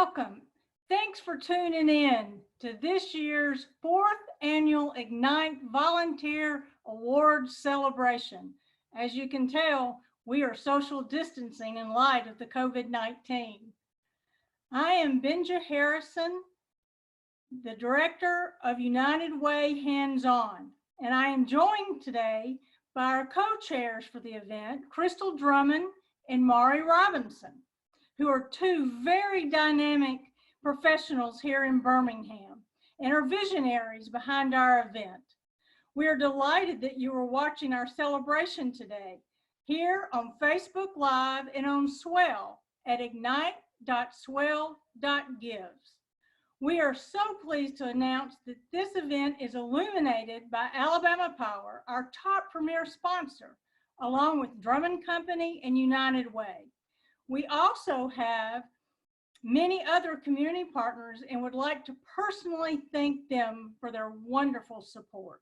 Welcome. Thanks for tuning in to this year's fourth annual Ignite Volunteer Awards celebration. As you can tell, we are social distancing in light of the COVID-19. I am Benja Harrison, the director of United Way Hands-On, and I am joined today by our co-chairs for the event, Crystal Drummond and Mari Robinson, who are two very dynamic professionals here in Birmingham and are visionaries behind our event. We are delighted that you are watching our celebration today here on Facebook Live and on Swell at ignite.swell.gives. We are so pleased to announce that this event is illuminated by Alabama Power, our top premier sponsor, along with Drummond Company and United Way. We also have many other community partners and would like to personally thank them for their wonderful support.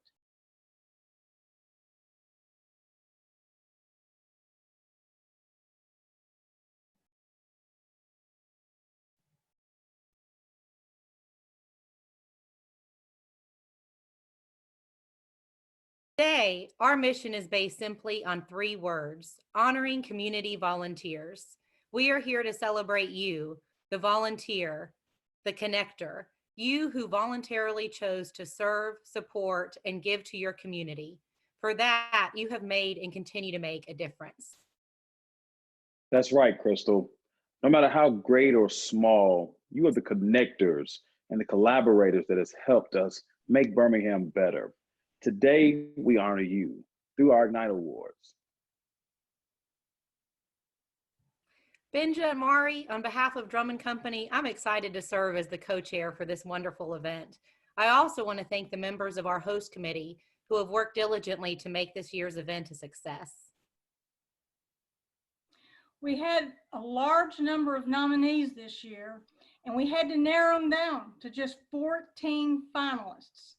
Today, our mission is based simply on three words: honoring community volunteers. We are here to celebrate you, the volunteer, the connector, you who voluntarily chose to serve, support, and give to your community. For that, you have made and continue to make a difference. That's right, Crystal. No matter how great or small, you are the connectors and the collaborators that has helped us make Birmingham better. Today, we honor you through our Ignite Awards. Benja and Mari, on behalf of Drummond Company, I'm excited to serve as the co-chair for this wonderful event. I also want to thank the members of our host committee who have worked diligently to make this year's event a success. We had a large number of nominees this year, and we had to narrow them down to just 14 finalists,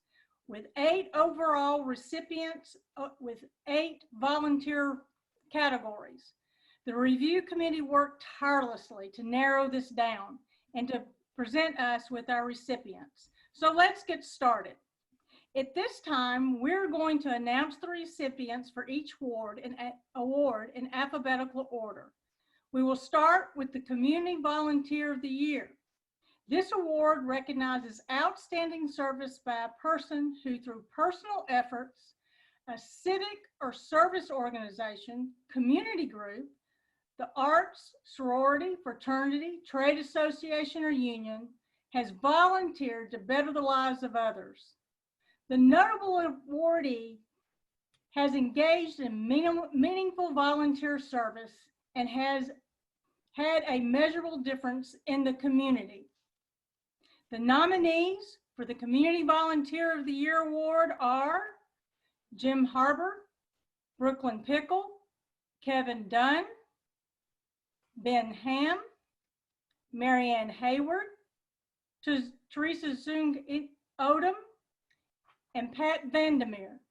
with 8 overall recipients with 8 volunteer categories. The review committee worked tirelessly to narrow this down and to present us with our recipients. So let's get started. At this time, we're going to announce the recipients for each award in alphabetical order. We will start with the Community Volunteer of the Year. This award recognizes outstanding service by a person who, through personal efforts, a civic or service organization, community group, the arts, sorority, fraternity, trade association, or union, has volunteered to better the lives of others. The notable awardee has engaged in meaningful volunteer service and has had a measurable difference in the community. The nominees for the Community Volunteer of the Year Award are Jim Harbor, Brooklyn Pickle, Kevin Dunn, Ben Ham, Marianne Hayward, Teresa Zung Odom, and Pat Vandermeer.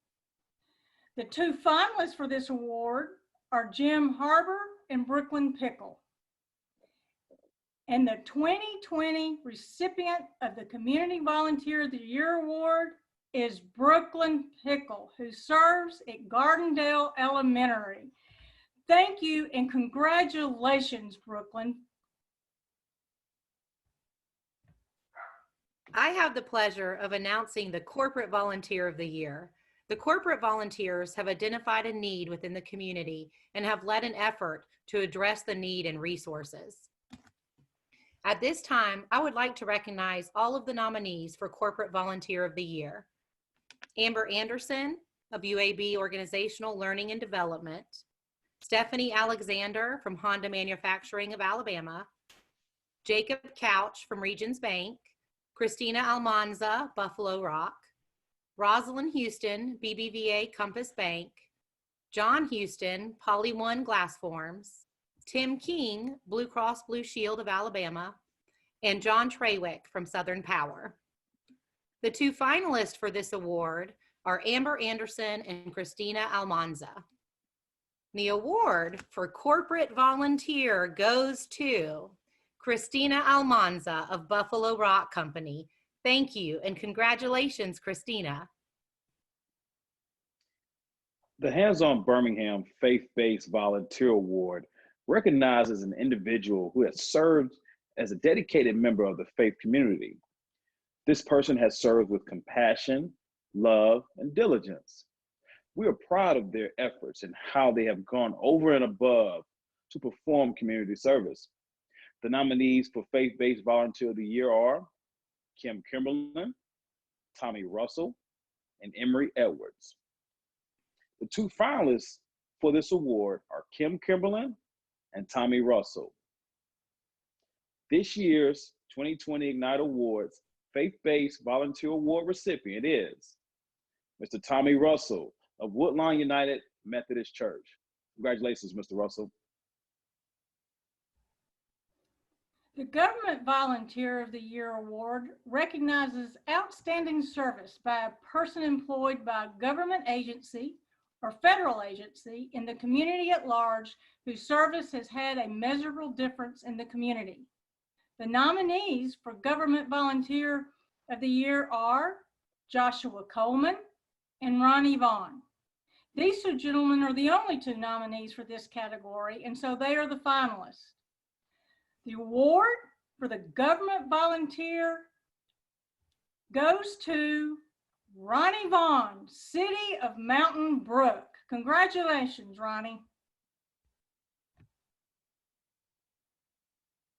The 2 finalists for this award are Jim Harbor and Brooklyn Pickle. And the 2020 recipient of the Community Volunteer of the Year Award is Brooklyn Pickle, who serves at Gardendale Elementary. Thank you and congratulations, Brooklyn. I have the pleasure of announcing the Corporate Volunteer of the Year. The corporate volunteers have identified a need within the community and have led an effort to address the need and resources. At this time, I would like to recognize all of the nominees for Corporate Volunteer of the Year. Amber Anderson of UAB Organizational Learning and Development, Stephanie Alexander from Honda Manufacturing of Alabama, Jacob Couch from Regions Bank, Christina Almanza, Buffalo Rock, Rosalind Houston, BBVA Compass Bank, John Houston, Poly One Glass Forms, Tim King, Blue Cross Blue Shield of Alabama, and John Trawick from Southern Power. The 2 finalists for this award are Amber Anderson and Christina Almanza. The award for Corporate Volunteer goes to Christina Almanza of Buffalo Rock Company. Thank you and congratulations, Christina. The Hands On Birmingham Faith-Based Volunteer Award recognizes an individual who has served as a dedicated member of the faith community. This person has served with compassion, love, and diligence. We are proud of their efforts and how they have gone over and above to perform community service. The nominees for Faith-Based Volunteer of the Year are Kim Kimberlin, Tommy Russell, and Emery Edwards. The two finalists for this award are Kim Kimberlin and Tommy Russell. This year's 2020 Ignite Awards Faith-Based Volunteer Award recipient is Mr. Tommy Russell of Woodlawn United Methodist Church. Congratulations, Mr. Russell. The Government Volunteer of the Year Award recognizes outstanding service by a person employed by a government agency or federal agency in the community at large whose service has had a measurable difference in the community. The nominees for Government Volunteer of the Year are Joshua Coleman and Ronnie Vaughn. These two gentlemen are the only two nominees for this category, and so they are the finalists. The award for the Government Volunteer goes to Ronnie Vaughn, City of Mountain Brook. Congratulations, Ronnie.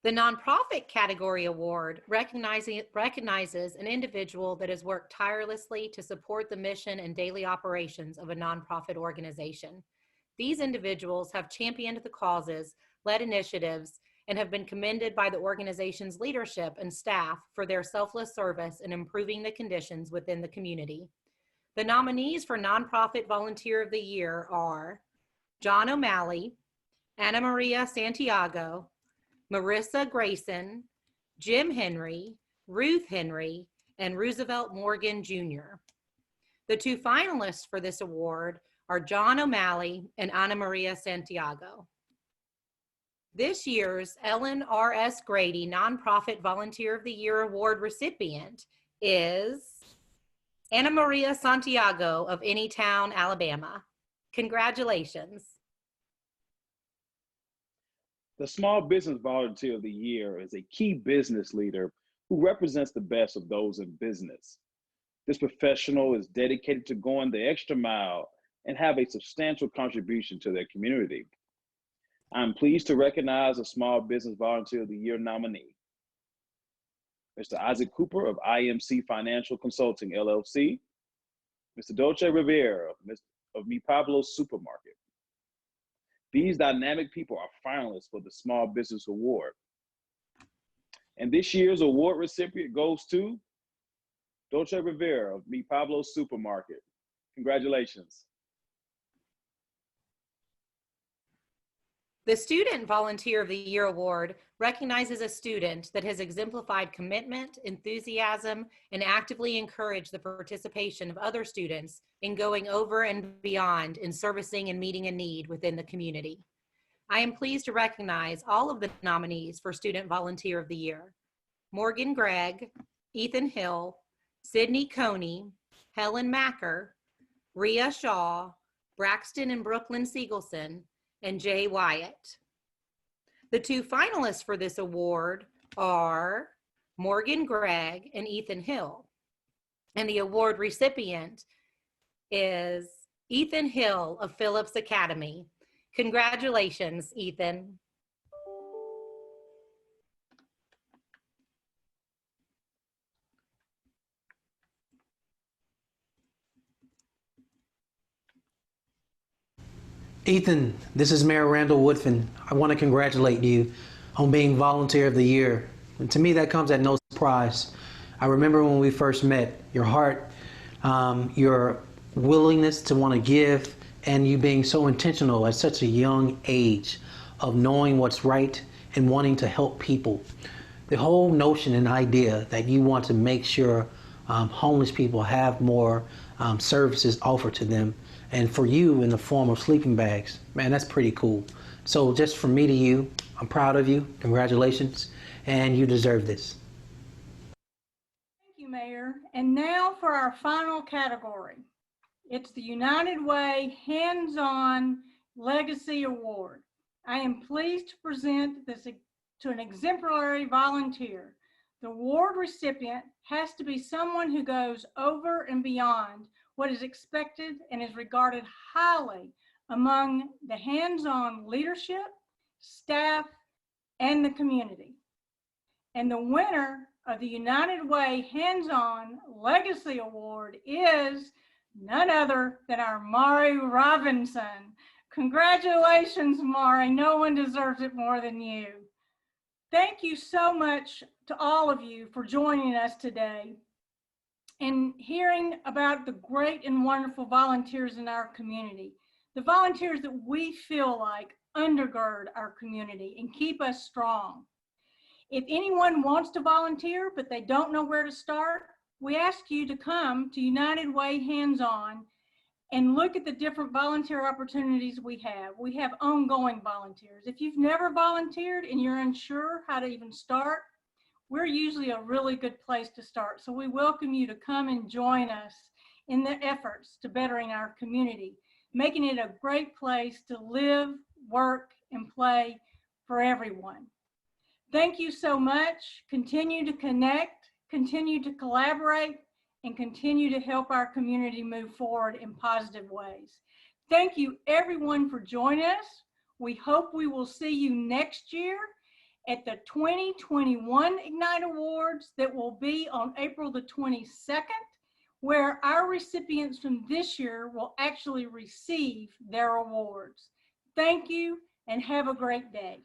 The Nonprofit Category Award recognizes an individual that has worked tirelessly to support the mission and daily operations of a nonprofit organization. These individuals have championed the causes, led initiatives, and have been commended by the organization's leadership and staff for their selfless service in improving the conditions within the community. The nominees for Nonprofit Volunteer of the Year are John O'Malley, Ana Maria Santiago, Marissa Grayson, Jim Henry, Ruth Henry, and Roosevelt Morgan Jr. The two finalists for this award are John O'Malley and Ana Maria Santiago. This year's Ellen R.S. Grady Nonprofit Volunteer of the Year Award recipient is Ana Maria Santiago of Anytown, Alabama. Congratulations. The Small Business Volunteer of the Year is a key business leader who represents the best of those in business. This professional is dedicated to going the extra mile and have a substantial contribution to their community. I'm pleased to recognize a Small Business Volunteer of the Year nominee, Mr. Isaac Cooper of IMC Financial Consulting, LLC, Mr. Dolce Rivera of Mi Pablo Supermarket. These dynamic people are finalists for the Small Business Award. And this year's award recipient goes to Dolce Rivera of Mi Pablo Supermarket. Congratulations. The Student Volunteer of the Year Award recognizes a student that has exemplified commitment, enthusiasm, and actively encouraged the participation of other students in going over and beyond in servicing and meeting a need within the community. I am pleased to recognize all of the nominees for Student Volunteer of the Year: Morgan Gregg, Ethan Hill, Sydney Coney, Helen Macker, Rhea Shaw, Braxton and Brooklyn Siegelson, and Jay Wyatt. The two finalists for this award are Morgan Gregg and Ethan Hill. And the award recipient is Ethan Hill of Phillips Academy. Congratulations, Ethan. Ethan, this is Mayor Randall Woodfin. I want to congratulate you on being Volunteer of the Year. And to me, that comes at no surprise. I remember when we first met, your heart, your willingness to want to give, and you being so intentional at such a young age of knowing what's right and wanting to help people. The whole notion and idea that you want to make sure homeless people have more services offered to them, and for you in the form of sleeping bags, man, that's pretty cool. So just from me to you, I'm proud of you. Congratulations. And you deserve this. Thank you, Mayor. And now for our final category. It's the United Way Hands-On Legacy Award. I am pleased to present this to an exemplary volunteer. The award recipient has to be someone who goes over and beyond what is expected and is regarded highly among the hands-on leadership, staff, and the community. And the winner of the United Way Hands-On Legacy Award is none other than our Mari Robinson. Congratulations, Mari. No one deserves it more than you. Thank you so much to all of you for joining us today and hearing about the great and wonderful volunteers in our community, the volunteers that we feel like undergird our community and keep us strong. If anyone wants to volunteer, but they don't know where to start, we ask you to come to United Way Hands-On and look at the different volunteer opportunities we have. We have ongoing volunteers. If you've never volunteered and you're unsure how to even start, we're usually a really good place to start. So we welcome you to come and join us in the efforts to bettering our community, making it a great place to live, work, and play for everyone. Thank you so much. Continue to connect, continue to collaborate, and continue to help our community move forward in positive ways. Thank you everyone for joining us. We hope we will see you next year at the 2021 Ignite Awards that will be on April the 22nd, where our recipients from this year will actually receive their awards. Thank you and have a great day.